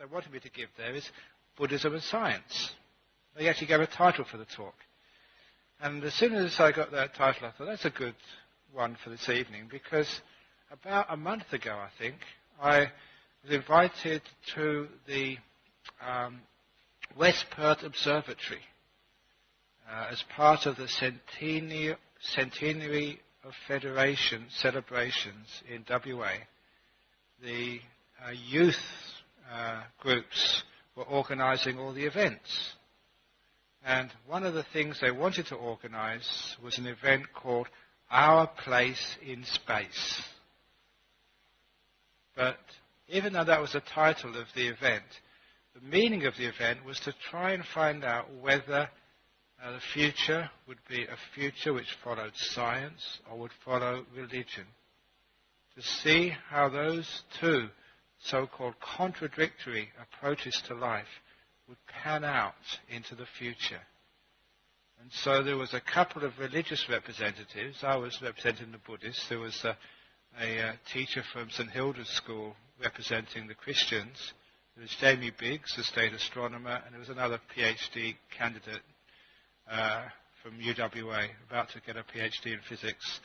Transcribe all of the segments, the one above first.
they wanted me to give there is Buddhism and Science. They actually gave a title for the talk. And as soon as I got that title, I thought, that's a good one for this evening, because about a month ago, I think, I was invited to the West Perth Observatory as part of the centenary of Federation celebrations in WA. The youth groups were organising all the events. And one of the things they wanted to organise was an event called Our Place in Space. But even though that was the title of the event, the meaning of the event was to try and find out whether the future would be a future which followed science or would follow religion. To see how those two so-called contradictory approaches to life would pan out into the future. And so there was a couple of religious representatives. I was representing the Buddhists. There was a teacher from St Hilda's School representing the Christians. There was Jamie Biggs, the state astronomer, and there was another PhD candidate from UWA, about to get a PhD in physics,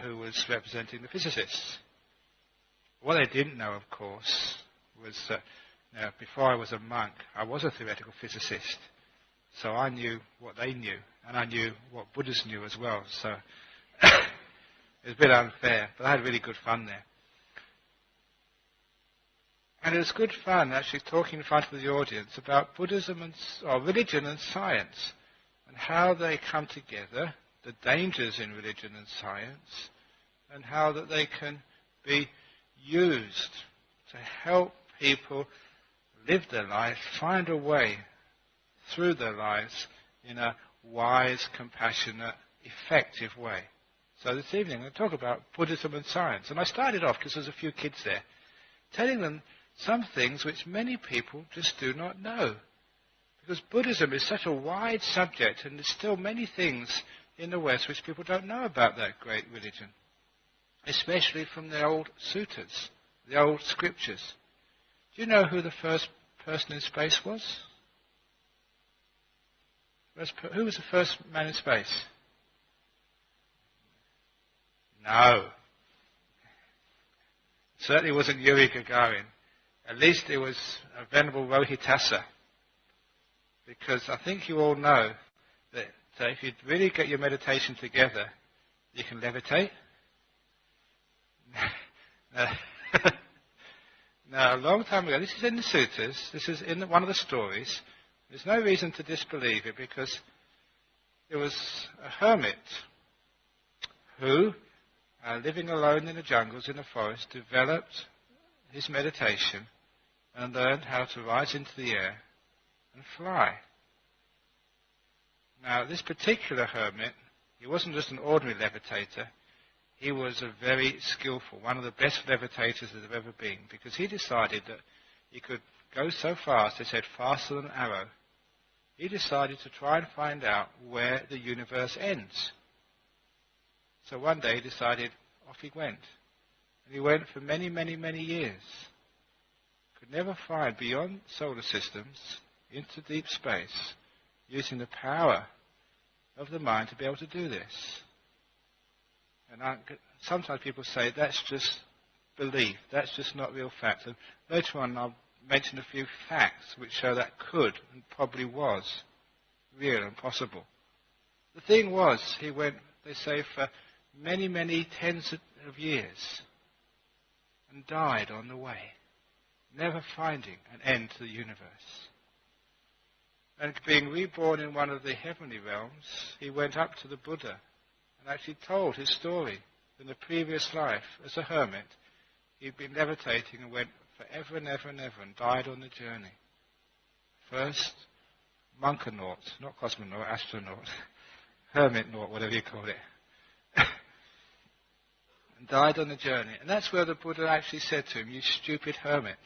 who was representing the physicists. What they didn't know, of course, was that before I was a monk, I was a theoretical physicist. So I knew what they knew, and I knew what Buddhists knew as well. So it was a bit unfair, but I had really good fun there. And it was good fun actually talking in front of the audience about Buddhism or religion and science, and how they come together, the dangers in religion and science, and how that they can be used to help people live their life, find a way through their lives in a wise, compassionate, effective way. So this evening I'm going to talk about Buddhism and science. And I started off, because there's a few kids there, telling them some things which many people just do not know. Because Buddhism is such a wide subject, and there's still many things in the West which people don't know about that great religion, especially from the old suttas, the old scriptures. Do you know who the first person in space was? Who was the first man in space? No. Certainly wasn't Yuri Gagarin. At least it was a Venerable Rohitasa. Because I think you all know that if you really get your meditation together, you can levitate. Now, a long time ago, this is in the suttas, this is in one of the stories. There's no reason to disbelieve it, because there was a hermit who, living alone in the jungles, in the forest, developed his meditation and learned how to rise into the air and fly. Now, this particular hermit, he wasn't just an ordinary levitator. He was a very skillful, one of the best levitators that have ever been, because he decided that he could go so fast, they said faster than an arrow. He decided to try and find out where the universe ends. So one day he decided, off he went. And he went for many, many, many years. Could never find beyond solar systems, into deep space, using the power of the mind to be able to do this. And sometimes people say that's just belief, that's just not real fact. And later on I'll mention a few facts which show that could and probably was real and possible. The thing was, he went, they say, for many, many tens of years and died on the way, never finding an end to the universe. And being reborn in one of the heavenly realms, he went up to the Buddha and actually told his story. In the previous life, as a hermit, he'd been levitating and went forever and ever and ever and died on the journey. First, monkonaut, not cosmonaut, astronaut, hermit-naut, whatever you call it. And died on the journey. And that's where the Buddha actually said to him, you stupid hermit,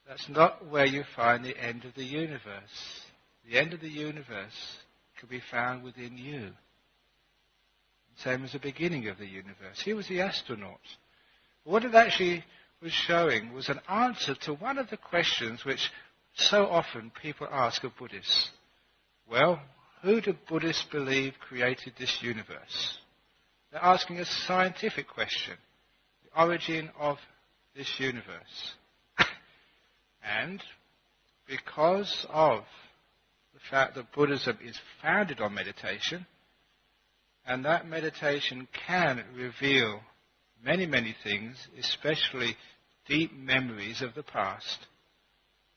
that's not where you find the end of the universe. The end of the universe can be found within you. Same as the beginning of the universe. He was the astronaut. What was showing was an answer to one of the questions which so often people ask of Buddhists. Well, who do Buddhists believe created this universe? They're asking a scientific question, the origin of this universe. And because of the fact that Buddhism is founded on meditation, and that meditation can reveal many, many things, especially deep memories of the past,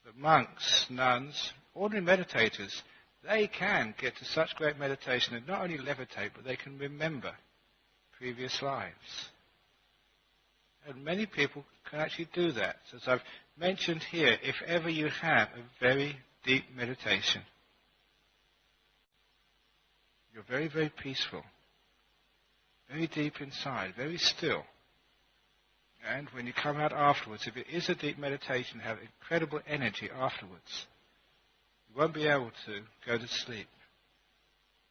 the monks, nuns, ordinary meditators, they can get to such great meditation that not only levitate, but they can remember previous lives. And many people can actually do that. As I've mentioned here, if ever you have a very deep meditation, you're very, very peaceful, very deep inside, very still. And when you come out afterwards, if it is a deep meditation, have incredible energy afterwards. You won't be able to go to sleep.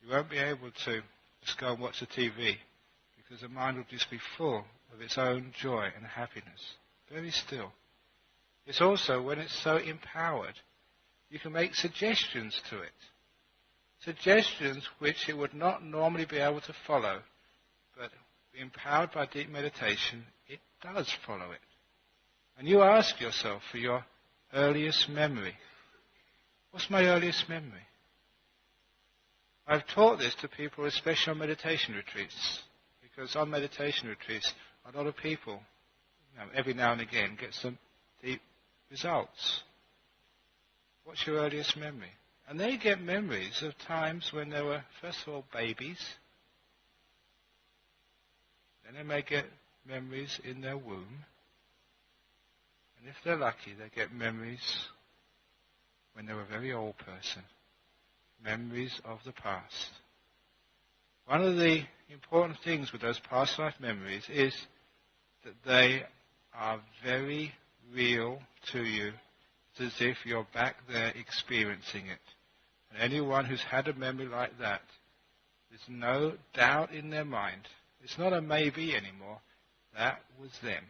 You won't be able to just go and watch the TV, because the mind will just be full of its own joy and happiness. Very still. It's also, when it's so empowered, you can make suggestions to it. Suggestions which it would not normally be able to follow, but empowered by deep meditation, it does follow it. And you ask yourself for your earliest memory. What's my earliest memory? I've taught this to people, especially on meditation retreats, because on meditation retreats, a lot of people, every now and again, get some deep results. What's your earliest memory? And they get memories of times when they were, first of all, babies. Then they may get memories in their womb. And if they're lucky, they get memories when they were a very old person. Memories of the past. One of the important things with those past life memories is that they are very real to you. It's as if you're back there experiencing it. And anyone who's had a memory like that, there's no doubt in their mind. It's not a maybe anymore. That was them.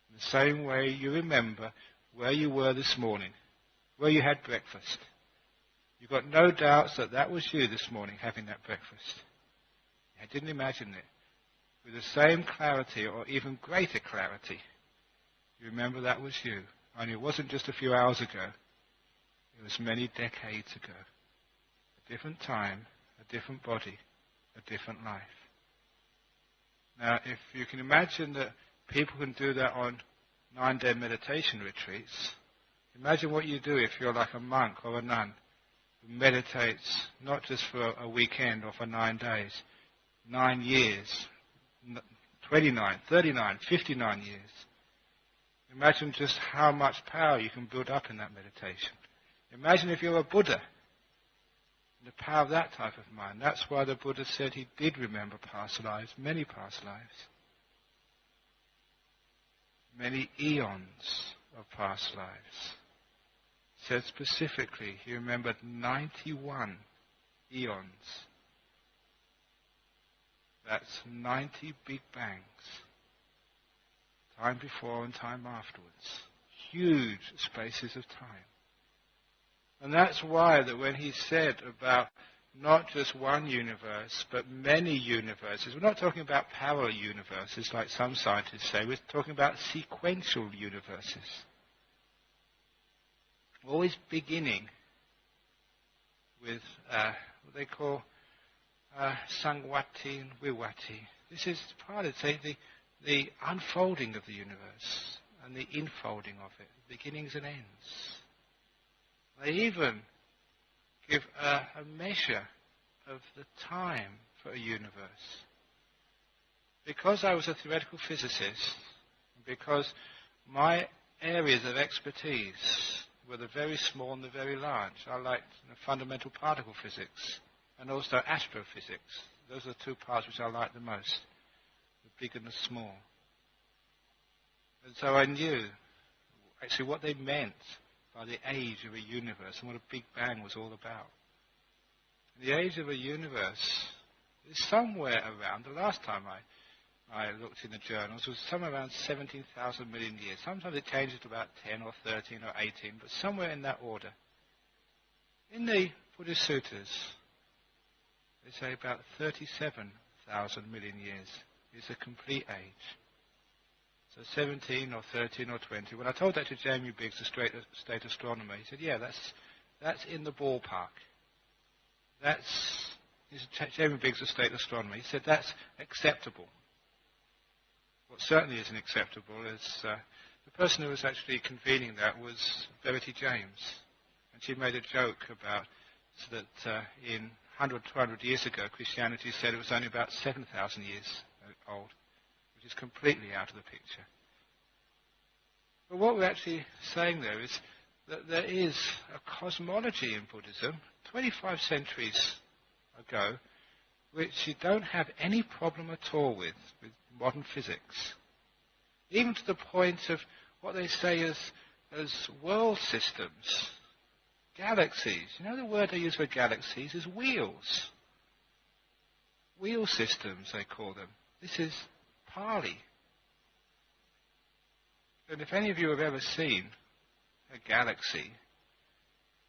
In the same way you remember where you were this morning, where you had breakfast. You've got no doubts that that was you this morning having that breakfast. I didn't imagine it. With the same clarity or even greater clarity, you remember that was you. Only it wasn't just a few hours ago. It was many decades ago. A different time, a different body, a different life. Now, if you can imagine that people can do that on 9-day meditation retreats, imagine what you do if you're like a monk or a nun who meditates not just for a weekend or for 9 days, 9 years, 29, 39, 59 years. Imagine just how much power you can build up in that meditation. Imagine if you're a Buddha, the power of that type of mind. That's why the Buddha said he did remember past lives, many past lives. Many eons of past lives. Said specifically, he remembered 91 eons. That's 90 big bangs. Time before and time afterwards. Huge spaces of time. And that's why that when he said about not just one universe, but many universes, we're not talking about parallel universes like some scientists say, we're talking about sequential universes. Always beginning with what they call sangwati and viwati. This is part of the unfolding of the universe and the infolding of it, beginnings and ends. They even give a measure of the time for a universe. Because I was a theoretical physicist, because my areas of expertise were the very small and the very large. I liked fundamental particle physics and also astrophysics. Those are the two parts which I liked the most, the big and the small. And so I knew actually what they meant by the age of a universe and what a Big Bang was all about. The age of a universe is somewhere around, the last time I looked in the journals, was somewhere around 17,000 million years. Sometimes it changes to about 10 or 13 or 18, but somewhere in that order. In the Buddhist sutras, they say about 37,000 million years is a complete age. So 17 or 13 or 20. When I told that to Jamie Biggs, the state astronomer, he said, yeah, that's in the ballpark. Jamie Biggs, the state astronomer, he said that's acceptable. What certainly isn't acceptable is the person who was actually convening that was Verity James. And she made a joke about that in 100, 200 years ago, Christianity said it was only about 7,000 years old, which is completely out of the picture. But what we're actually saying there is that there is a cosmology in Buddhism, 25 centuries ago, which you don't have any problem at all with modern physics. Even to the point of what they say as world systems, galaxies. You know the word they use for galaxies is wheels. Wheel systems, they call them. This is Pali. And if any of you have ever seen a galaxy,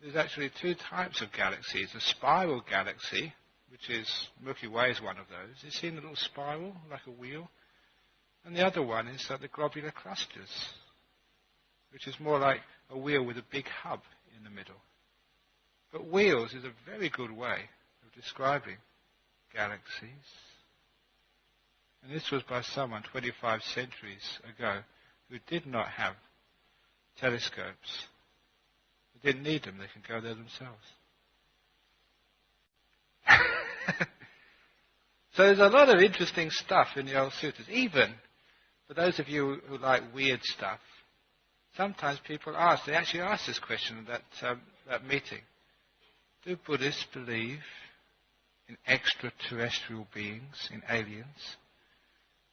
there's actually two types of galaxies. A spiral galaxy, which is Milky Way is one of those. You've seen the little spiral, like a wheel? And the other one is the globular clusters, which is more like a wheel with a big hub in the middle. But wheels is a very good way of describing galaxies. And this was by someone 25 centuries ago who did not have telescopes. They didn't need them, they can go there themselves. So there's a lot of interesting stuff in the old sutras. Even for those of you who like weird stuff, sometimes people ask, they actually asked this question at that meeting. Do Buddhists believe in extraterrestrial beings, in aliens?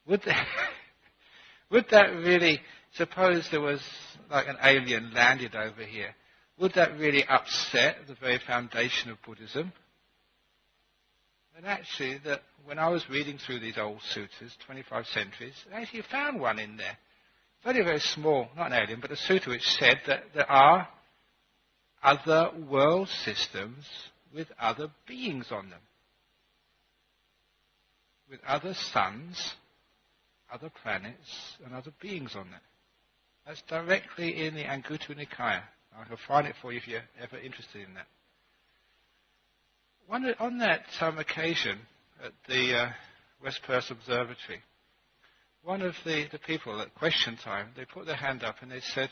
Would that really, suppose there was like an alien landed over here, would that really upset the very foundation of Buddhism? And actually, that when I was reading through these old sutras, 25 centuries, I actually found one in there. Very, very small, not an alien, but a sutra which said that there are other world systems with other beings on them. With other suns, other planets, and other beings on them. That's directly in the Anguttara Nikaya. I can find it for you if you're ever interested in that. On that occasion at the West Perth Observatory, one of the people at question time, they put their hand up and they said,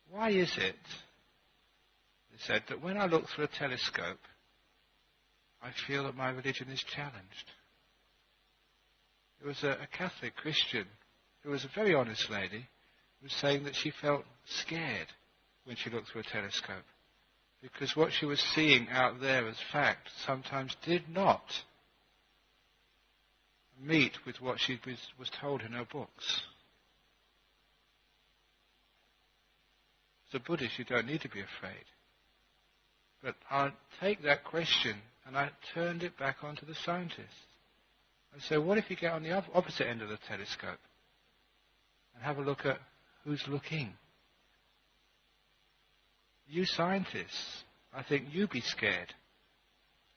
why is it, they said, that when I look through a telescope, I feel that my religion is challenged? It was a Catholic Christian who was a very honest lady, who was saying that she felt scared when she looked through a telescope, because what she was seeing out there as fact sometimes did not meet with what she was told in her books. As a Buddhist, you don't need to be afraid. But I take that question and I turned it back onto the scientists. I say, what if you get on the opposite end of the telescope and have a look at who's looking? You scientists, I think you'd be scared,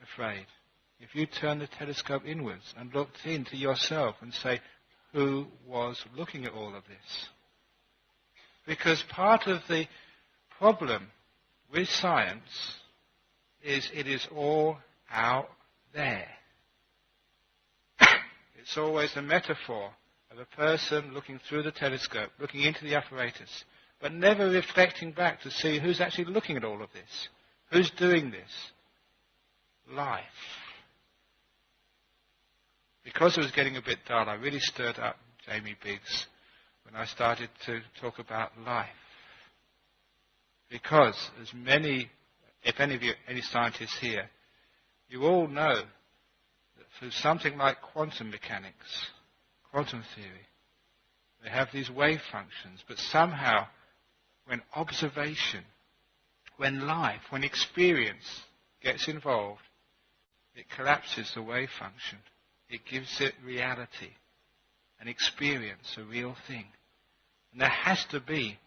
afraid, if you turned the telescope inwards and looked into yourself and say, who was looking at all of this? Because part of the problem with science is it is all out there. It's always a metaphor of a person looking through the telescope, looking into the apparatus, but never reflecting back to see who's actually looking at all of this. Who's doing this? Life. Because it was getting a bit dull, I really stirred up Jamie Biggs when I started to talk about life. Because as many, if any of you, any scientists here, you all know that through something like quantum mechanics, quantum theory, they have these wave functions, but somehow when observation, when life, when experience gets involved, it collapses the wave function. It gives it reality. an experience, a real thing. And there has to be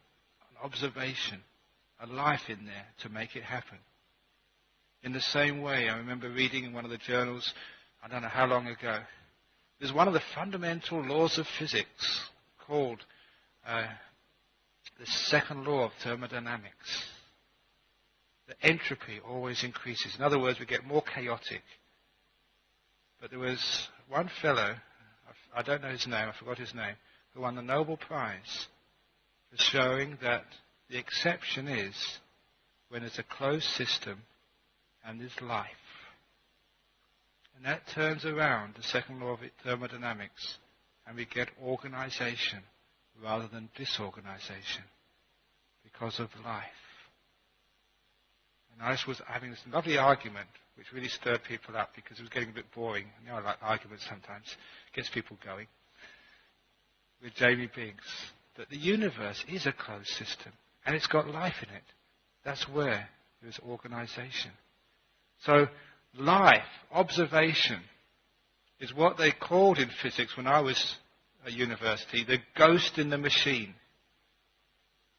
an observation, a life in there to make it happen. In the same way, I remember reading in one of the journals, I don't know how long ago, there's one of the fundamental laws of physics called the second law of thermodynamics. The entropy always increases. In other words, we get more chaotic. But there was one fellow, I don't know his name, I forgot his name, who won the Nobel Prize for showing that the exception is when it's a closed system and there's life. And that turns around the second law of thermodynamics, and we get organization rather than disorganization because of life. And I was having this lovely argument which really stirred people up because it was getting a bit boring. You know, I like arguments sometimes. It gets people going. With Jamie Biggs, that the universe is a closed system and it's got life in it. That's where there's organization. So life, observation, is what they called in physics when I was at university, the ghost in the machine.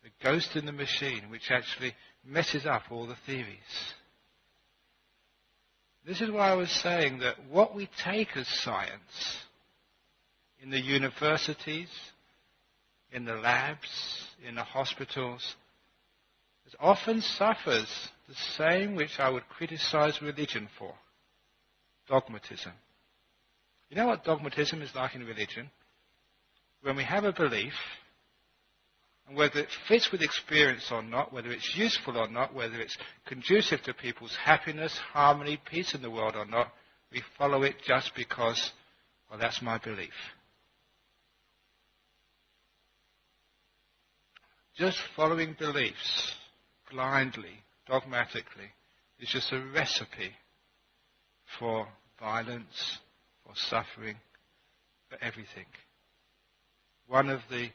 The ghost in the machine, which actually messes up all the theories. This is why I was saying that what we take as science in the universities, in the labs, in the hospitals, it often suffers the same which I would criticize religion for, dogmatism. You know what dogmatism is like in religion? When we have a belief, and whether it fits with experience or not, whether it's useful or not, whether it's conducive to people's happiness, harmony, peace in the world or not, we follow it just because, well, that's my belief. Just following beliefs blindly, dogmatically, is just a recipe for violence, for suffering, for everything. One of the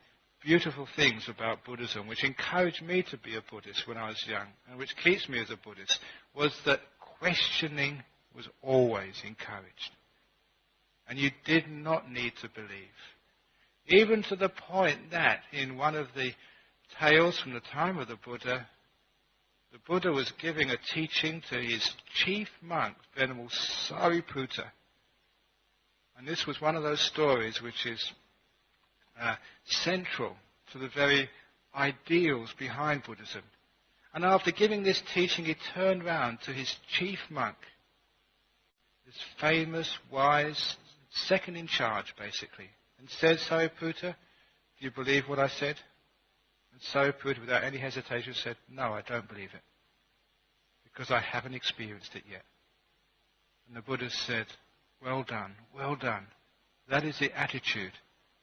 beautiful things about Buddhism, which encouraged me to be a Buddhist when I was young, and which keeps me as a Buddhist, was that questioning was always encouraged. And you did not need to believe. Even to the point that in one of the tales from the time of the Buddha was giving a teaching to his chief monk, Venerable Sariputta. And this was one of those stories which is central to the very ideals behind Buddhism. And after giving this teaching, he turned round to his chief monk, this famous, wise, second in charge, basically, and said, Sariputta, do you believe what I said? And Sariputta, without any hesitation, said, no, I don't believe it, because I haven't experienced it yet. And the Buddha said, well done, well done. That is the attitude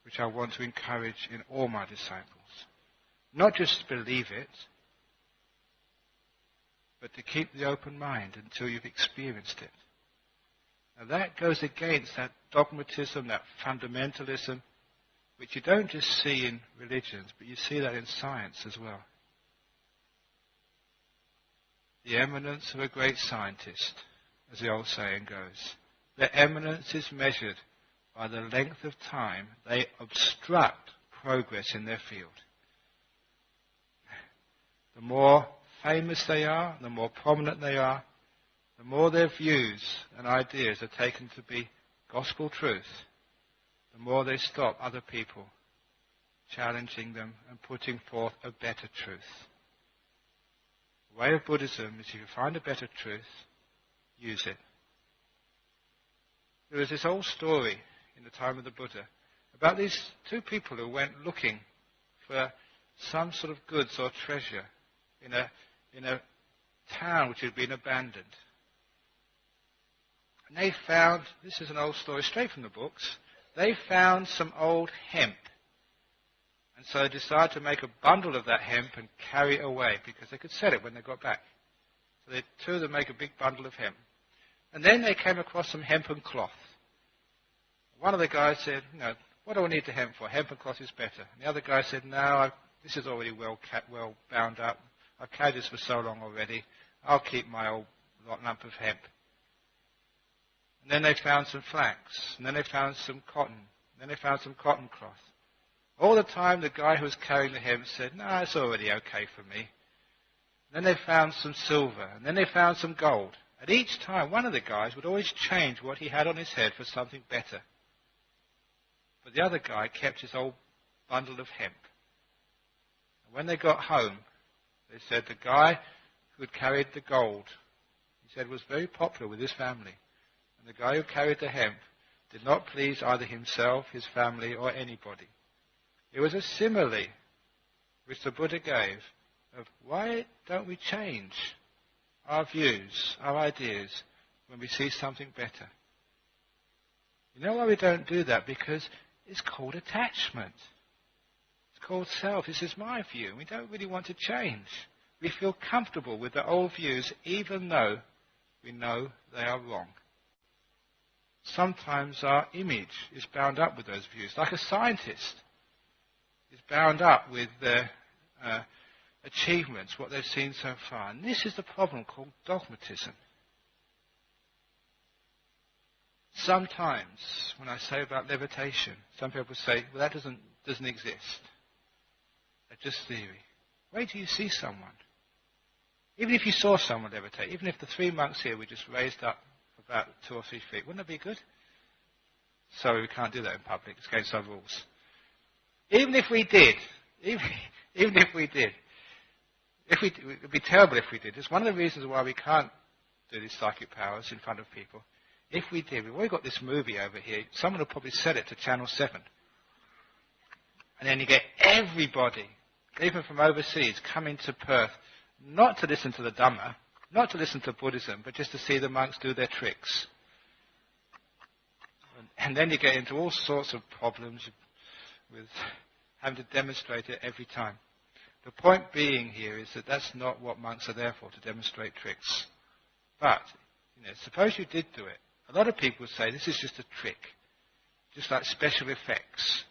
which I want to encourage in all my disciples. Not just believe it, but to keep the open mind until you've experienced it. Now that goes against that dogmatism, that fundamentalism, which you don't just see in religions, but you see that in science as well. The eminence of a great scientist, as the old saying goes, their eminence is measured by the length of time they obstruct progress in their field. The more famous they are, the more prominent they are, the more their views and ideas are taken to be gospel truth, the more they stop other people challenging them and putting forth a better truth. The way of Buddhism is if you find a better truth, use it. There was this old story in the time of the Buddha about these two people who went looking for some sort of goods or treasure in a town which had been abandoned. And they found, this is an old story straight from the books, they found some old hemp. And so they decided to make a bundle of that hemp and carry it away because they could sell it when they got back. So the two of them make a big bundle of hemp. And then they came across some hempen cloth. One of the guys said, no, what do I need the hemp for? Hempen cloth is better. And the other guy said, no, this is already well bound up. I've carried this for so long already. I'll keep my old lump of hemp. And then they found some flax. And then they found some cotton. Then they found some cotton cloth. All the time the guy who was carrying the hemp said, "No, it's already okay for me." Then they found some silver, and then they found some gold. And each time, one of the guys would always change what he had on his head for something better. But the other guy kept his old bundle of hemp. And when they got home, they said the guy who had carried the gold, he said, was very popular with his family. And the guy who carried the hemp did not please either himself, his family, or anybody. It was a simile which the Buddha gave of why don't we change our views, our ideas, when we see something better. You know why we don't do that? Because it's called attachment. It's called self. This is my view. We don't really want to change. We feel comfortable with the old views even though we know they are wrong. Sometimes our image is bound up with those views, like a scientist is bound up with their achievements, what they've seen so far. And this is the problem called dogmatism. Sometimes, when I say about levitation, some people say, well, that doesn't exist. That's just theory. Wait till you see someone. Even if you saw someone levitate, even if the 3 monks here were just raised up about 2 or 3 feet, wouldn't that be good? Sorry, we can't do that in public. It's against our rules. Even if we did, it would be terrible if we did. It's one of the reasons why we can't do these psychic powers in front of people. If we did, we've already got this movie over here. Someone will probably sell it to Channel 7. And then you get everybody, even from overseas, coming to Perth, not to listen to the Dhamma, not to listen to Buddhism, but just to see the monks do their tricks. And then you get into all sorts of problems with having to demonstrate it every time. The point being here is that that's not what monks are there for, to demonstrate tricks. But, suppose you did do it. A lot of people would say this is just a trick, just like special effects.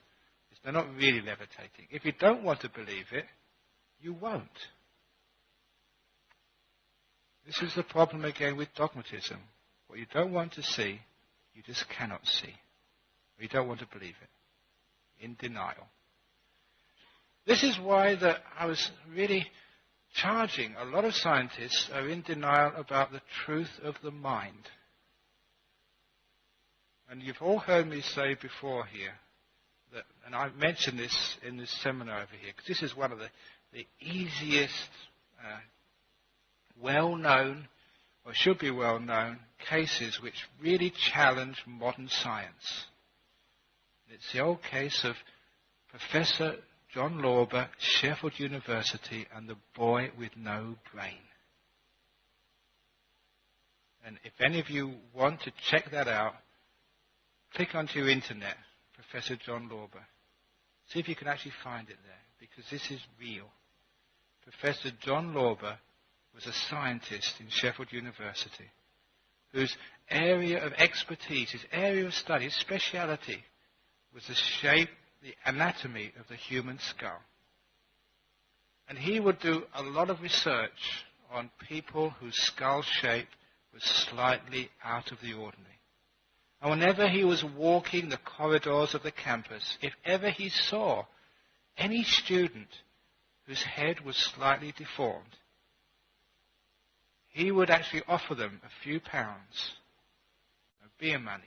They're not really levitating. If you don't want to believe it, you won't. This is the problem again with dogmatism. What you don't want to see, you just cannot see. Or you don't want to believe it. In denial. This is why I was really charging. A lot of scientists are in denial about the truth of the mind. And you've all heard me say before here, and I've mentioned this in this seminar over here, because this is one of the easiest, well-known, or should be well-known, cases which really challenge modern science. It's the old case of Professor John Lorber, Sheffield University, and the boy with no brain. And if any of you want to check that out, click onto your internet, Professor John Lorber. See if you can actually find it there, because this is real. Professor John Lorber was a scientist in Sheffield University whose area of expertise, his area of study, his speciality was the shape, the anatomy of the human skull. And he would do a lot of research on people whose skull shape was slightly out of the ordinary. And whenever he was walking the corridors of the campus, if ever he saw any student whose head was slightly deformed, he would actually offer them a few pounds of beer money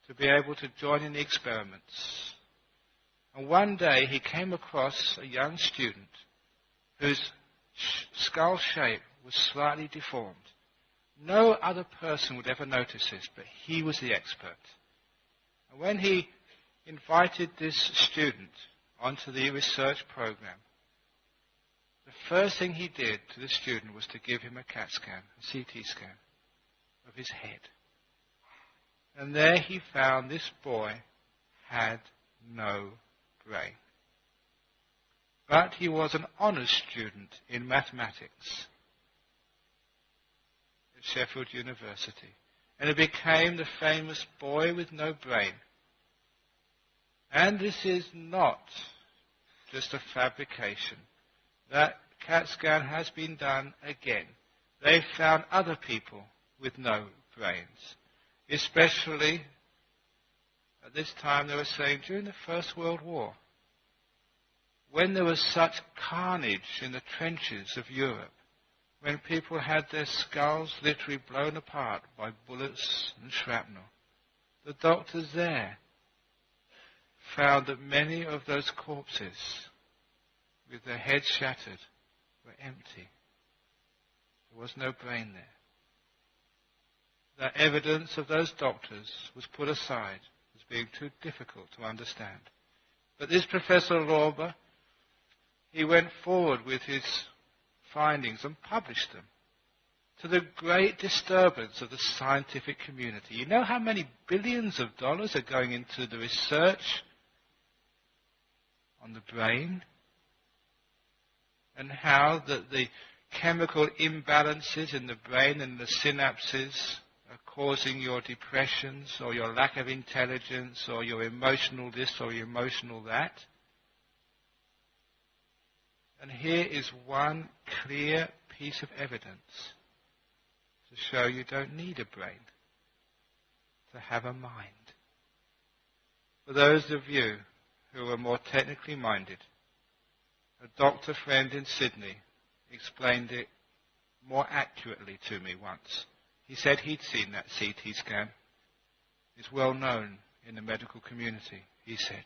to be able to join in the experiments. And one day he came across a young student whose skull shape was slightly deformed. No other person would ever notice this, but he was the expert. And when he invited this student onto the research program, the first thing he did to the student was to give him a CAT scan, a CT scan of his head. And there he found this boy had no brain. But he was an honours student in mathematics at Sheffield University. And he became the famous boy with no brain. And this is not just a fabrication. That CAT scan has been done again. They found other people with no brains, especially At this time they were saying during the First World War, when there was such carnage in the trenches of Europe, when people had their skulls literally blown apart by bullets and shrapnel, the doctors there found that many of those corpses, with their heads shattered, were empty. There was no brain there. The evidence of those doctors was put aside as being too difficult to understand. But this Professor Lorber, he went forward with his findings and published them, to the great disturbance of the scientific community. You know how many billions of dollars are going into the research on the brain, and how that the chemical imbalances in the brain and the synapses are causing your depressions or your lack of intelligence or your emotional this or your emotional that. And here is one clear piece of evidence to show you don't need a brain to have a mind. For those of you who are more technically minded, a doctor friend in Sydney explained it more accurately to me once. He said he'd seen that CT scan. It's well known in the medical community, he said.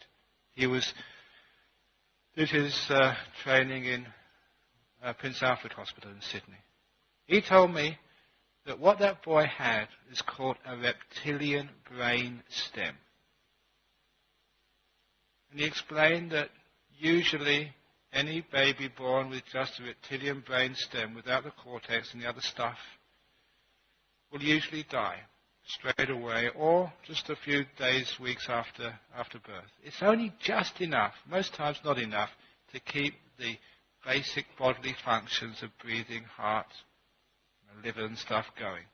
He did his training in Prince Alfred Hospital in Sydney. He told me that what that boy had is called a reptilian brain stem. And he explained that usually any baby born with just a reptilian brain stem without the cortex and the other stuff will usually die straight away or just a few days, weeks after birth. It's only just enough, most times not enough, to keep the basic bodily functions of breathing, heart, liver and stuff going.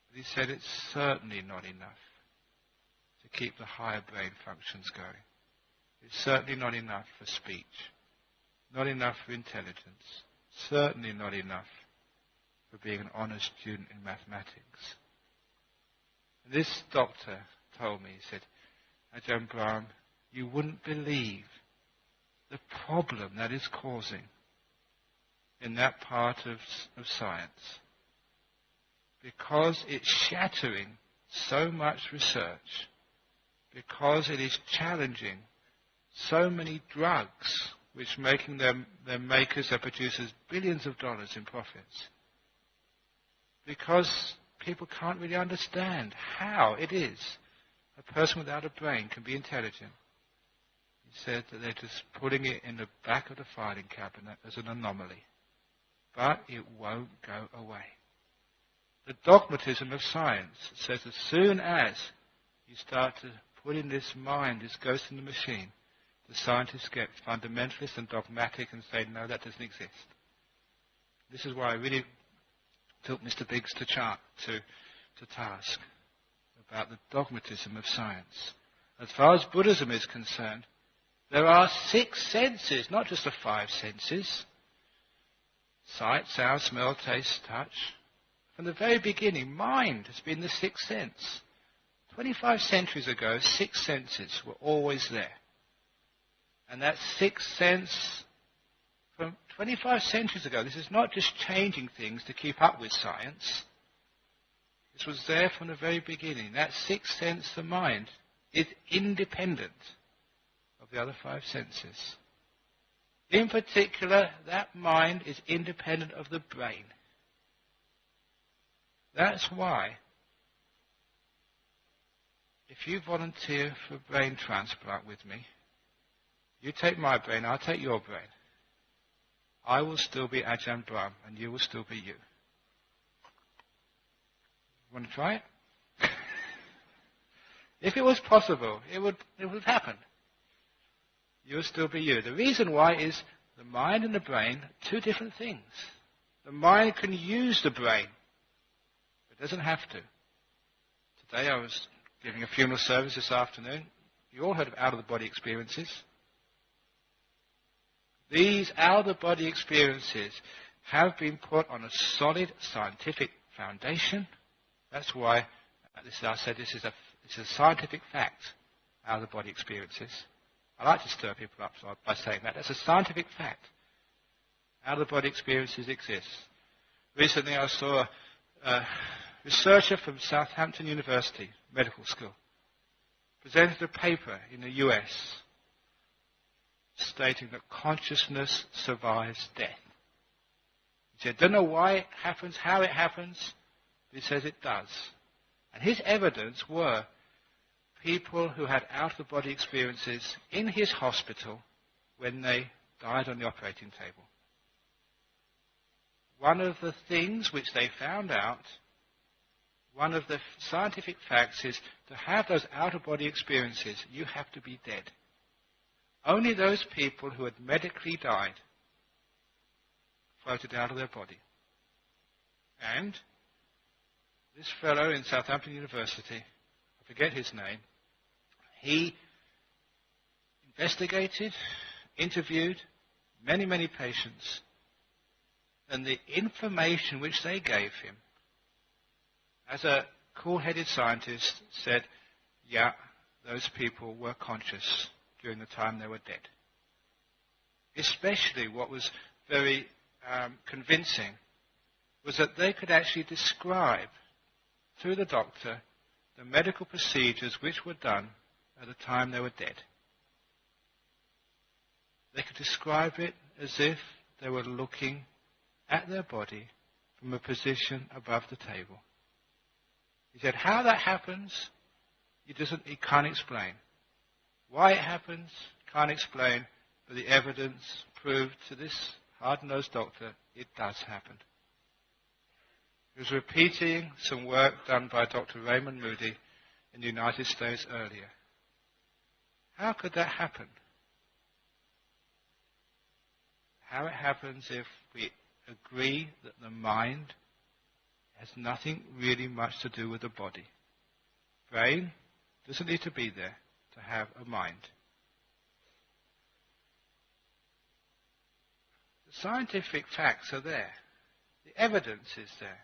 But he said it's certainly not enough to keep the higher brain functions going. It's certainly not enough for speech, not enough for intelligence, certainly not enough for being an honest student in mathematics. And this doctor told me, he said, Ajahn Brahm, you wouldn't believe the problem that is causing in that part of science, because it's shattering so much research, because it is challenging so many drugs, which making their makers, their producers, billions of dollars in profits, because people can't really understand how it is a person without a brain can be intelligent. He said that they're just putting it in the back of the filing cabinet as an anomaly. But it won't go away. The dogmatism of science says as soon as you start to put in this mind, this ghost in the machine, the scientists get fundamentalist and dogmatic and say, no, that doesn't exist. This is why I really took Mr. Biggs to task about the dogmatism of science. As far as Buddhism is concerned, there are 6 senses, not just the 5 senses. Sight, sound, smell, taste, touch. From the very beginning, mind has been the 6th sense. 25 centuries ago, 6 senses were always there. And that 6th sense, from 25 centuries ago, this is not just changing things to keep up with science. This was there from the very beginning. That 6th sense, the mind, is independent of the other 5 senses. In particular, that mind is independent of the brain. That's why, if you volunteer for a brain transplant with me, you take my brain, I'll take your brain. I will still be Ajahn Brahm, and you will still be you. Want to try it? If it was possible, it would happen. You will still be you. The reason why is the mind and the brain are 2 different things. The mind can use the brain, but it doesn't have to. Today I was giving a funeral service this afternoon. You all heard of out-of-the-body experiences. These out-of-the-body experiences have been put on a solid scientific foundation. That's why I said this is It's a scientific fact, out-of-the-body experiences. I like to stir people up by saying that. That's a scientific fact. Out-of-the-body experiences exist. Recently I saw a researcher from Southampton University Medical School presented a paper in the US stating that consciousness survives death. He said, don't know why it happens, how it happens, but he says it does. And his evidence were people who had out-of-the-body experiences in his hospital when they died on the operating table. One of the things which they found out, one of the scientific facts is to have those out-of-body experiences, you have to be dead. Only those people who had medically died floated out of their body. And this fellow in Southampton University, I forget his name, he investigated, interviewed many, many patients, and the information which they gave him, as a cool-headed scientist, said, yeah, those people were conscious during the time they were dead. Especially what was very convincing was that they could actually describe through the doctor the medical procedures which were done at the time they were dead. They could describe it as if they were looking at their body from a position above the table. He said, how that happens, he can't explain. Why it happens, can't explain, but the evidence proved to this hard-nosed doctor it does happen. He was repeating some work done by Dr. Raymond Moody in the United States earlier. How could that happen? How it happens if we agree that the mind has nothing really much to do with the body. Brain doesn't need to be there to have a mind. The scientific facts are there. The evidence is there.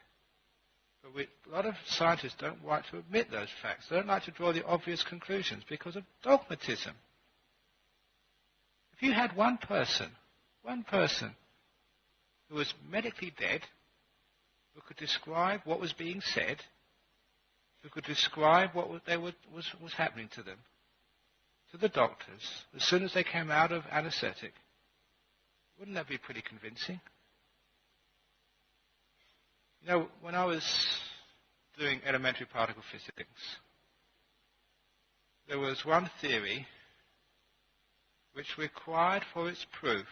But a lot of scientists don't like to admit those facts. They don't like to draw the obvious conclusions because of dogmatism. If you had one person who was medically dead, who could describe what was being said, who could describe what was happening to them, to the doctors, as soon as they came out of anesthetic, wouldn't that be pretty convincing? You know, when I was doing elementary particle physics, there was one theory which required for its proof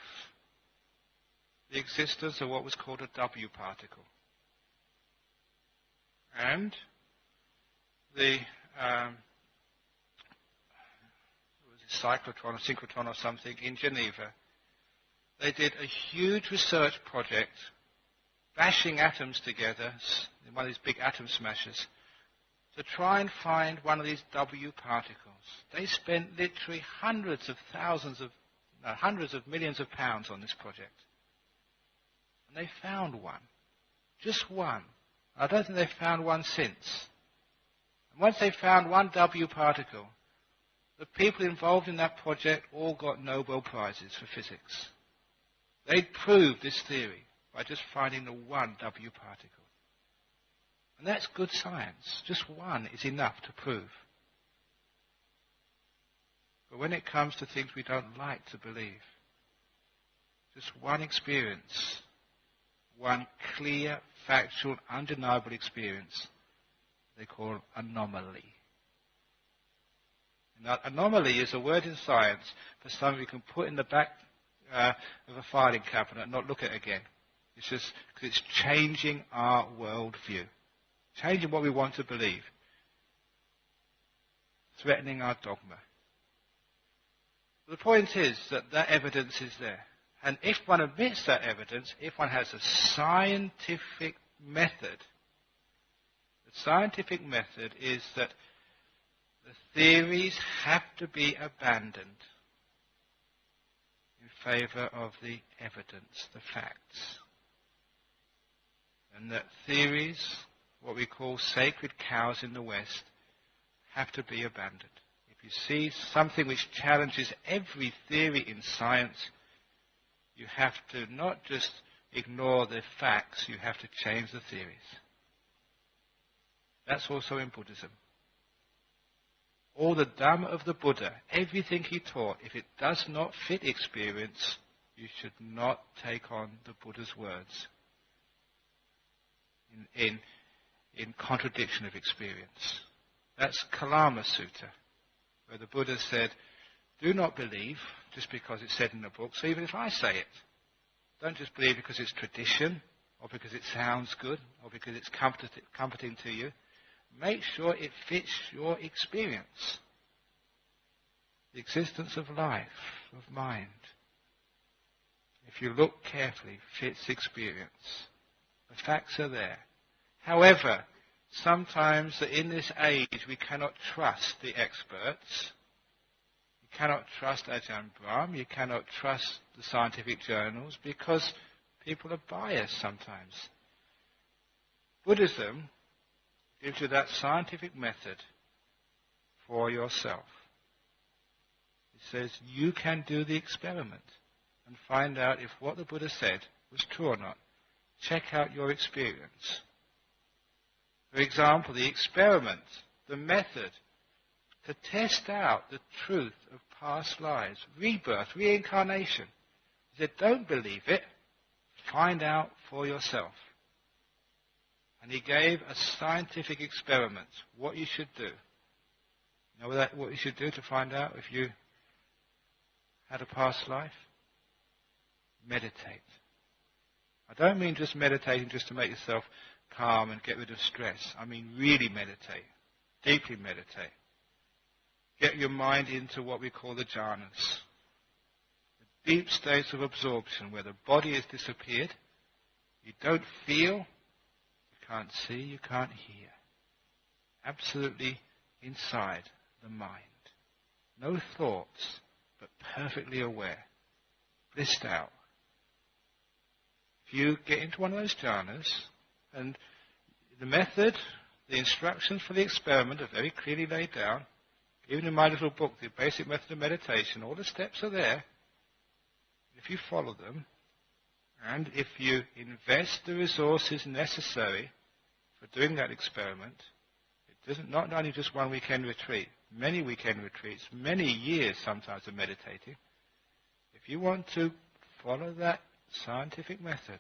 the existence of what was called a W particle. And the cyclotron or synchrotron or something in Geneva, they did a huge research project bashing atoms together in one of these big atom smashers to try and find one of these W particles. They spent literally hundreds of millions of pounds on this project. And they found one. Just one. I don't think they've found one since. And once they found one W particle, the people involved in that project all got Nobel Prizes for physics. They proved this theory by just finding the one W particle. And that's good science. Just one is enough to prove. But when it comes to things we don't like to believe, just one experience, one clear, factual, undeniable experience, they call anomaly. Now, anomaly is a word in science for something you can put in the back of a filing cabinet and not look at it again. It's just because it's changing our worldview, changing what we want to believe, threatening our dogma. The point is that that evidence is there. And if one admits that evidence, if one has a scientific method, the scientific method is that the theories have to be abandoned in favor of the evidence, the facts. And that theories, what we call sacred cows in the West, have to be abandoned. If you see something which challenges every theory in science, you have to not just ignore the facts, you have to change the theories. That's also in Buddhism. All the Dhamma of the Buddha, everything he taught, if it does not fit experience, you should not take on the Buddha's words in contradiction of experience. That's Kalama Sutta, where the Buddha said, do not believe just because it's said in the book, so even if I say it, don't just believe because it's tradition, or because it sounds good, or because it's comforting to you. Make sure it fits your experience. The existence of life, of mind, if you look carefully, fits experience. The facts are there. However, sometimes in this age we cannot trust the experts. You cannot trust Ajahn Brahm. You cannot trust the scientific journals because people are biased sometimes. Buddhism gives you that scientific method for yourself. It says you can do the experiment and find out if what the Buddha said was true or not. Check out your experience. For example, the experiment, the method to test out the truth of past lives, rebirth, reincarnation. He said, don't believe it, find out for yourself. And he gave a scientific experiment, what you should do. You know what you should do to find out if you had a past life? Meditate. I don't mean just meditating just to make yourself calm and get rid of stress. I mean really meditate, deeply meditate. Get your mind into what we call the jhanas, the deep states of absorption where the body has disappeared, you don't feel, you can't see, you can't hear. Absolutely inside the mind. No thoughts, but perfectly aware, blissed out. If you get into one of those jhanas, and the method, the instructions for the experiment are very clearly laid down, even in my little book, The Basic Method of Meditation, all the steps are there. If you follow them, and if you invest the resources necessary for doing that experiment, it doesn't not only just one weekend retreat, many weekend retreats, many years sometimes of meditating. If you want to follow that scientific method,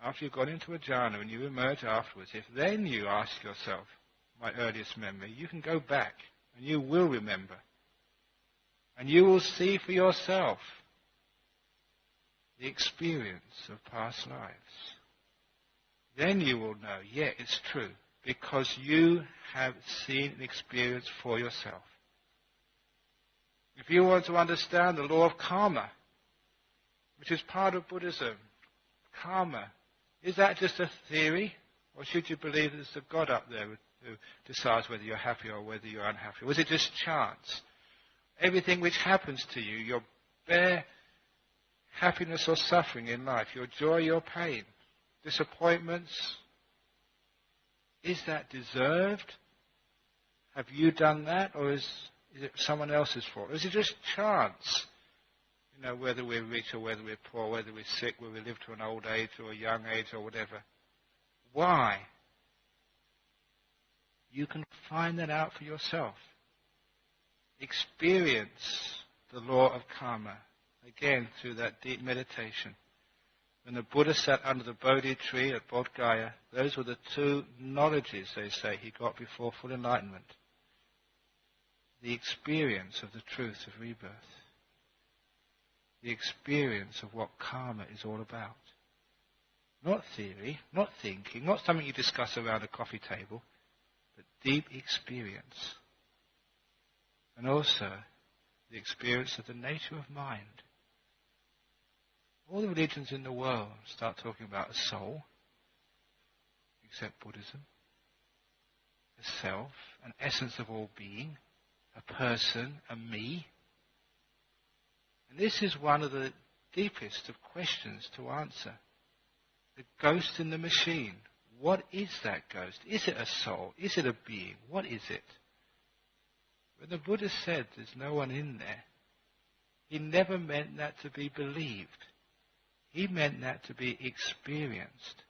after you've gone into a jhana and you emerge afterwards, if then you ask yourself, my earliest memory, you can go back and you will remember. And you will see for yourself the experience of past lives. Then you will know, yeah, it's true, because you have seen and experienced for yourself. If you want to understand the law of karma, which is part of Buddhism, karma, is that just a theory? Or should you believe there's a God up there who decides whether you're happy or whether you're unhappy? Was it just chance? Everything which happens to you, your bare happiness or suffering in life, your joy, your pain, disappointments, is that deserved? Have you done that? Or is it someone else's fault? Or is it just chance? You know, whether we're rich or whether we're poor, whether we're sick, whether we live to an old age or a young age or whatever. Why? You can find that out for yourself. Experience the law of karma, again, through that deep meditation. When the Buddha sat under the Bodhi tree at Bodh Gaya, those were the two knowledges, they say, he got before full enlightenment. The experience of the truth of rebirth. The experience of what karma is all about. Not theory, not thinking, not something you discuss around a coffee table, but deep experience. And also the experience of the nature of mind. All the religions in the world start talking about a soul, except Buddhism, a self, an essence of all being, a person, a me. And this is one of the deepest of questions to answer. The ghost in the machine. What is that ghost? Is it a soul? Is it a being? What is it? When the Buddha said there's no one in there, he never meant that to be believed. He meant that to be experienced.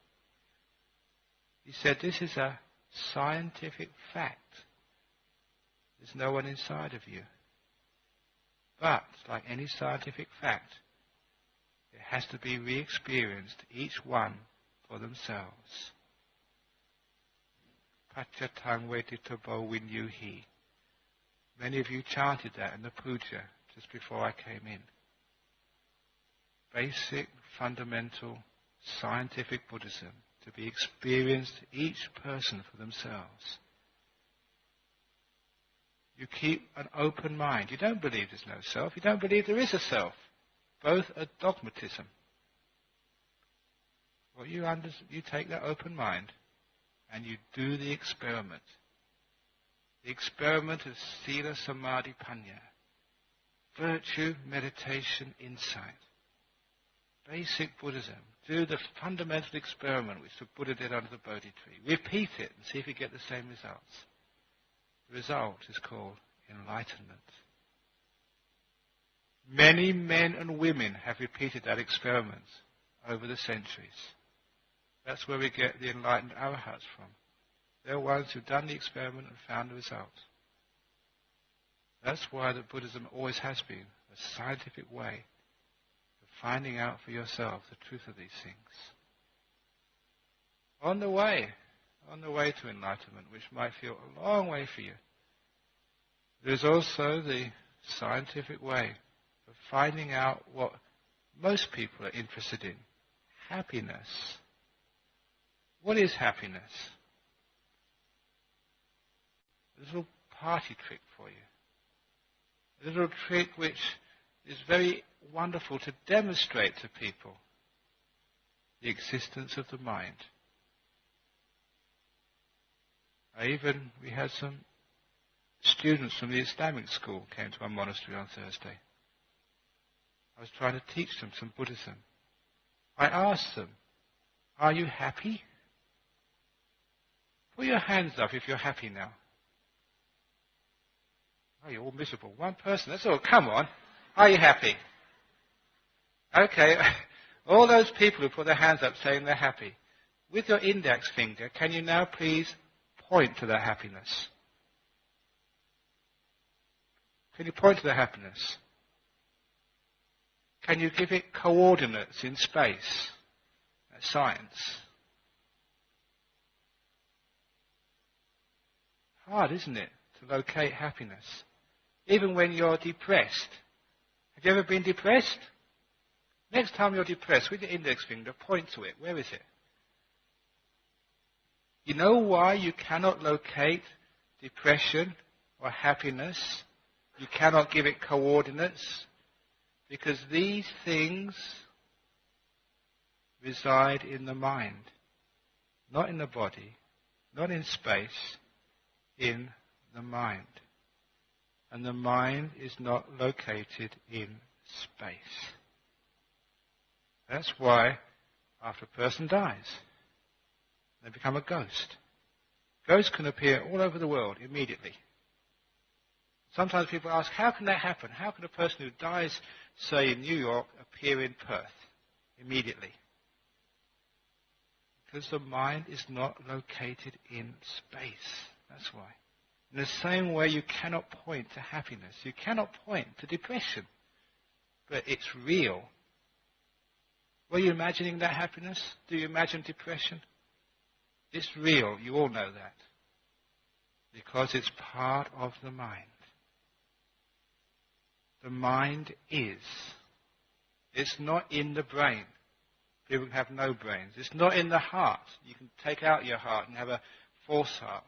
He said this is a scientific fact. There's no one inside of you. But, like any scientific fact, it has to be re-experienced, each one for themselves. Pachatang veditabo vinyuhi. Many of you chanted that in the puja just before I came in. Basic, fundamental, scientific Buddhism to be experienced each person for themselves. You keep an open mind. You don't believe there's no self. You don't believe there is a self. Both are dogmatism. Well, you take that open mind and you do the experiment. The experiment of sila, samadhi, panya. Virtue, meditation, insight. Basic Buddhism. Do the fundamental experiment which the Buddha did under the Bodhi tree. Repeat it and see if you get the same results. The result is called enlightenment. Many men and women have repeated that experiment over the centuries. That's where we get the enlightened arahats from. They're ones who've done the experiment and found the result. That's why the Buddhism always has been a scientific way of finding out for yourself the truth of these things. On the way to enlightenment, which might feel a long way for you, there's also the scientific way of finding out what most people are interested in. Happiness. What is happiness? A little party trick for you. A little trick which is very wonderful to demonstrate to people the existence of the mind. We had some students from the Islamic school came to our monastery on Thursday. I was trying to teach them some Buddhism. I asked them, are you happy? Put your hands up if you're happy now. Oh, you're all miserable. One person, that's all. Come on. Are you happy? Okay. All those people who put their hands up saying they're happy, with your index finger, can you now please point to their happiness? Can you point to their happiness? Can you give it coordinates in space? That's science. Hard, isn't it, to locate happiness? Even when you're depressed. Have you ever been depressed? Next time you're depressed, with your index finger, point to it. Where is it? You know why you cannot locate depression or happiness? You cannot give it coordinates? Because these things reside in the mind, not in the body, not in space, in the mind. And the mind is not located in space. That's why after a person dies, they become a ghost. Ghosts can appear all over the world immediately. Sometimes people ask, how can that happen? How can a person who dies, say, in New York, appear in Perth immediately? Because the mind is not located in space. That's why. In the same way you cannot point to happiness. You cannot point to depression. But it's real. Were you imagining that happiness? Do you imagine depression? It's real. You all know that. Because it's part of the mind. The mind is. It's not in the brain. People have no brains. It's not in the heart. You can take out your heart and have a false heart.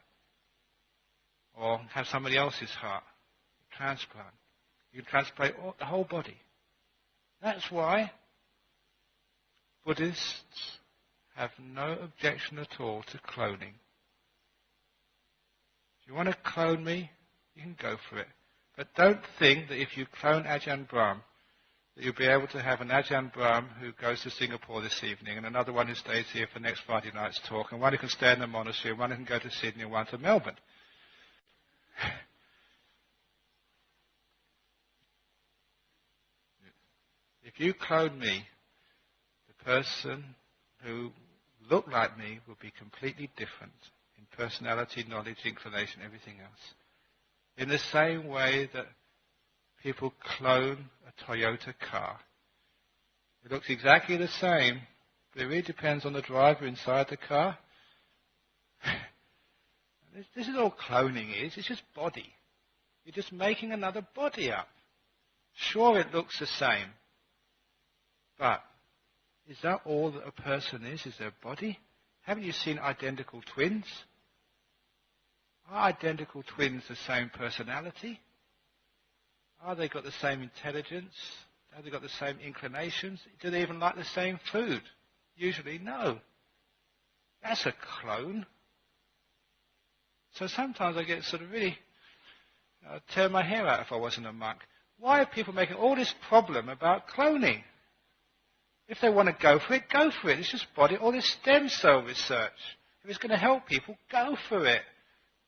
Or have somebody else's heart. Transplant. You can transplant the whole body. That's why Buddhists have no objection at all to cloning. If you want to clone me, you can go for it. But don't think that if you clone Ajahn Brahm, that you'll be able to have an Ajahn Brahm who goes to Singapore this evening, and another one who stays here for next Friday night's talk, and one who can stay in the monastery, and one who can go to Sydney, and one to Melbourne. If you clone me, the person who looked like me will be completely different in personality, knowledge, inclination, everything else. In the same way that people clone a Toyota car. It looks exactly the same, but it really depends on the driver inside the car. This is all cloning is. It's just body. You're just making another body up. Sure, it looks the same. But is that all that a person is their body? Haven't you seen identical twins? Are identical twins the same personality? Are they got the same intelligence? Have they got the same inclinations? Do they even like the same food? Usually, no. That's a clone. So sometimes I get sort of really, I'd tear my hair out if I wasn't a monk. Why are people making all this problem about cloning? If they want to go for it, go for it. It's just body, all this stem cell research. If it's going to help people, go for it.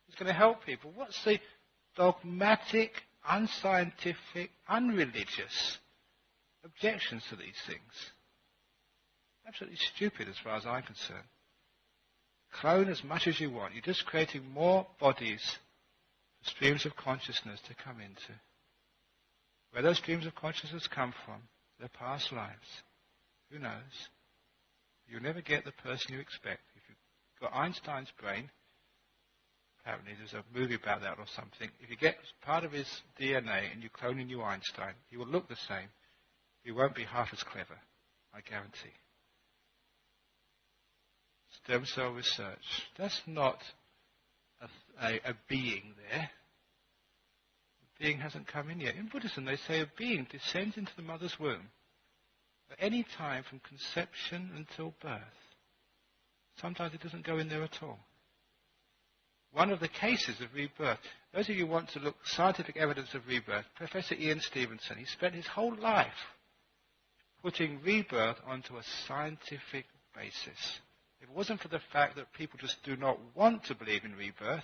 It's going to help people. What's the dogmatic, unscientific, unreligious objections to these things? Absolutely stupid as far as I'm concerned. Clone as much as you want. You're just creating more bodies for streams of consciousness to come into. Where those streams of consciousness come from, their past lives. Who knows? You'll never get the person you expect. If you've got Einstein's brain, apparently there's a movie about that or something. If you get part of his DNA and you clone a new Einstein, he will look the same. He won't be half as clever, I guarantee. Stem cell research. That's not a being there. The being hasn't come in yet. In Buddhism, they say a being descends into the mother's womb at any time from conception until birth. Sometimes it doesn't go in there at all. One of the cases of rebirth, those of you who want to look scientific evidence of rebirth, Professor Ian Stevenson, he spent his whole life putting rebirth onto a scientific basis. If it wasn't for the fact that people just do not want to believe in rebirth,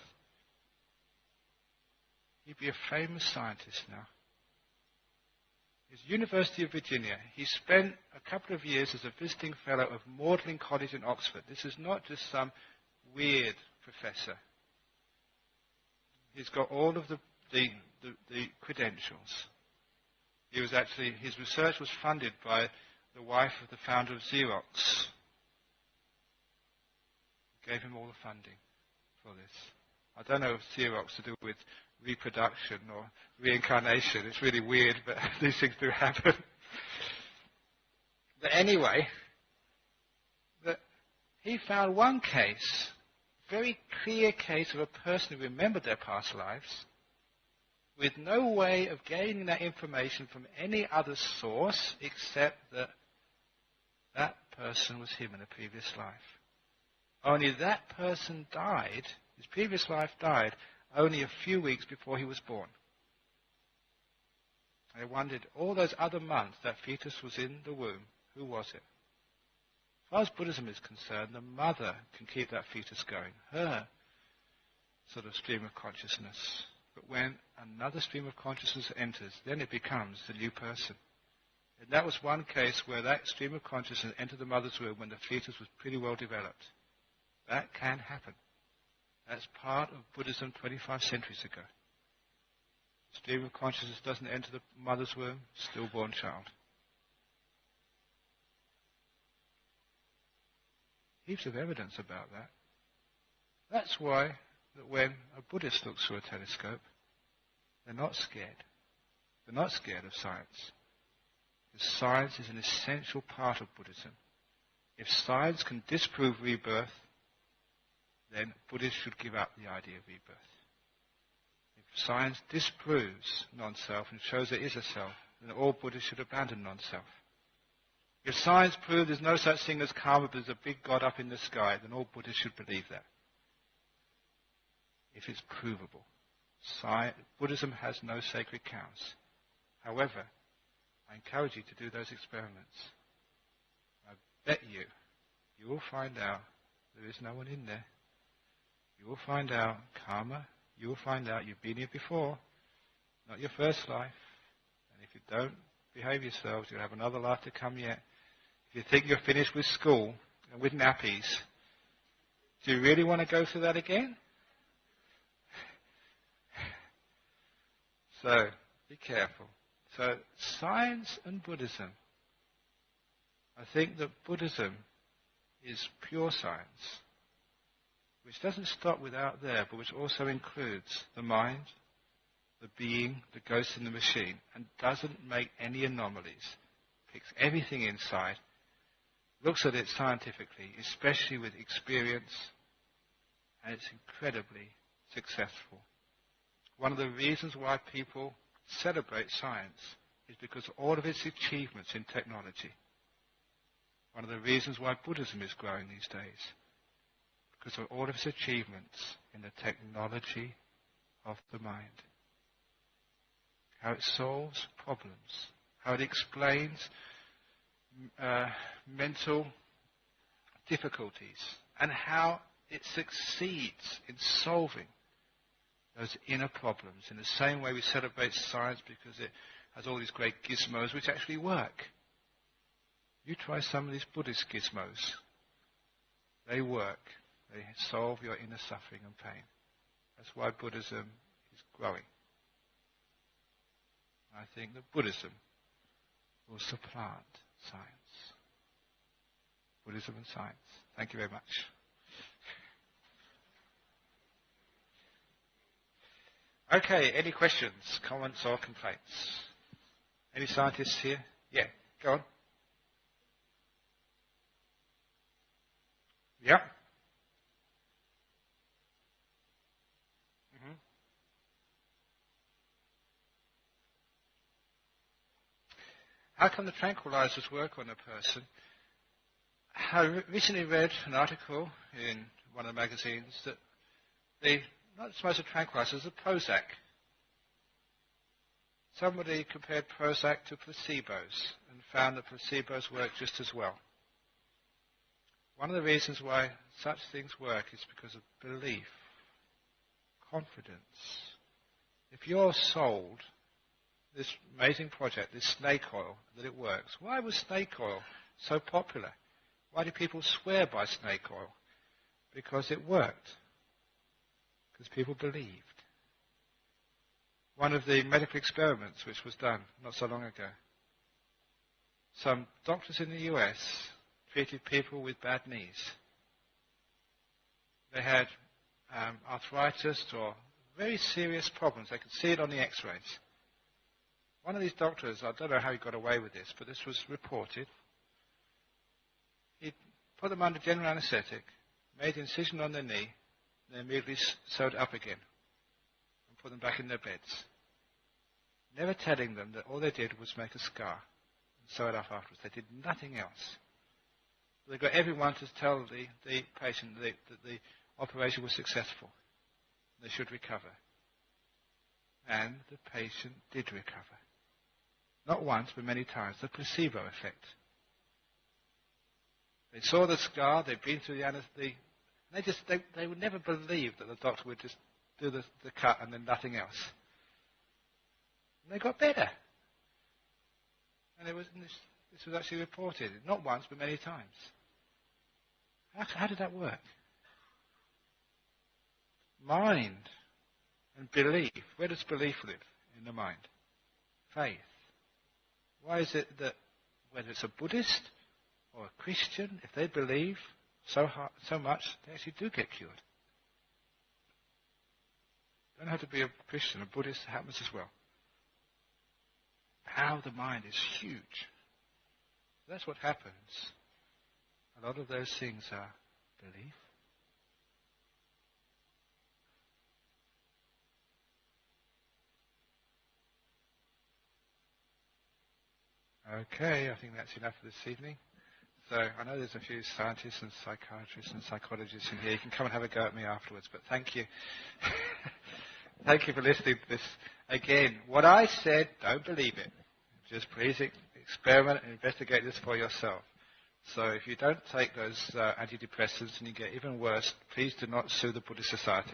he'd be a famous scientist now. His University of Virginia, he spent a couple of years as a visiting fellow of Magdalen College in Oxford. This is not just some weird professor. He's got all of the credentials. He was actually, his research was funded by the wife of the founder of Xerox. Gave him all the funding for this. I don't know if Xerox to do with reproduction or reincarnation. It's really weird, but these things do happen. But anyway, he found one case, very clear case of a person who remembered their past lives with no way of gaining that information from any other source except that that person was him in a previous life. Only that person died, his previous life died, only a few weeks before he was born. I wondered, all those other months that fetus was in the womb, who was it? As far as Buddhism is concerned, the mother can keep that fetus going, her sort of stream of consciousness. But when another stream of consciousness enters, then it becomes the new person. And that was one case where that stream of consciousness entered the mother's womb when the fetus was pretty well developed. That can happen. That's part of Buddhism 25 centuries ago. The stream of consciousness doesn't enter the mother's womb, stillborn child. Heaps of evidence about that. That's why that when a Buddhist looks through a telescope, they're not scared. They're not scared of science. Because science is an essential part of Buddhism. If science can disprove rebirth, then Buddhists should give up the idea of rebirth. If science disproves non-self and shows there is a self, then all Buddhists should abandon non-self. If science proves there's no such thing as karma, but there's a big God up in the sky, then all Buddhists should believe that. If it's provable. Buddhism has no sacred cows. However, I encourage you to do those experiments. I bet you will find out there is no one in there. You will find out karma. You will find out you've been here before, not your first life. And if you don't behave yourselves, you'll have another life to come yet. If you think you're finished with school and with nappies, do you really want to go through that again? So, be careful. So, science and Buddhism. I think that Buddhism is pure science, which doesn't stop with out there, but which also includes the mind, the being, the ghost in the machine, and doesn't make any anomalies. Picks everything inside, looks at it scientifically, especially with experience, and it's incredibly successful. One of the reasons why people celebrate science is because of all of its achievements in technology. One of the reasons why Buddhism is growing these days, because of all of its achievements in the technology of the mind. How it solves problems, how it explains mental difficulties, and how it succeeds in solving those inner problems in the same way we celebrate science because it has all these great gizmos which actually work. You try some of these Buddhist gizmos. They work. They solve your inner suffering and pain. That's why Buddhism is growing. I think that Buddhism will supplant science. Buddhism and science. Thank you very much. Okay, any questions, comments or complaints? Any scientists here? Yeah, go on. Yeah. Mm-hmm. How can the tranquilizers work on a person? I recently read an article in one of the magazines that the not so much a tranquilizer as a Prozac. Somebody compared Prozac to placebos and found that placebos work just as well. One of the reasons why such things work is because of belief, confidence. If you're sold this amazing project, this snake oil, that it works, why was snake oil so popular? Why do people swear by snake oil? Because it worked. Because people believed. One of the medical experiments which was done not so long ago, some doctors in the US treated people with bad knees. They had arthritis or very serious problems. They could see it on the x-rays. One of these doctors, I don't know how he got away with this, but this was reported. He put them under general anesthetic, made an incision on their knee, and they immediately sewed it up again and put them back in their beds. Never telling them that all they did was make a scar and sew it up afterwards. They did nothing else. They got everyone to tell the patient that the operation was successful. They should recover. And the patient did recover. Not once, but many times. The placebo effect. They saw the scar, they'd been through the anesthesia. They would never believe that the doctor would just do the cut and then nothing else. And they got better. And this was actually reported, not once, but many times. How did that work? Mind and belief. Where does belief live in the mind? Faith. Why is it that whether it's a Buddhist or a Christian, if they believe so much, they actually do get cured? You don't have to be a Christian, a Buddhist, it happens as well. Power of the mind is huge. That's what happens. A lot of those things are belief. Okay, I think that's enough for this evening. So I know there's a few scientists and psychiatrists and psychologists in here. You can come and have a go at me afterwards, but thank you. Thank you for listening to this. Again, what I said, don't believe it. Just please experiment and investigate this for yourself. So if you don't take those antidepressants and you get even worse, please do not sue the Buddhist Society.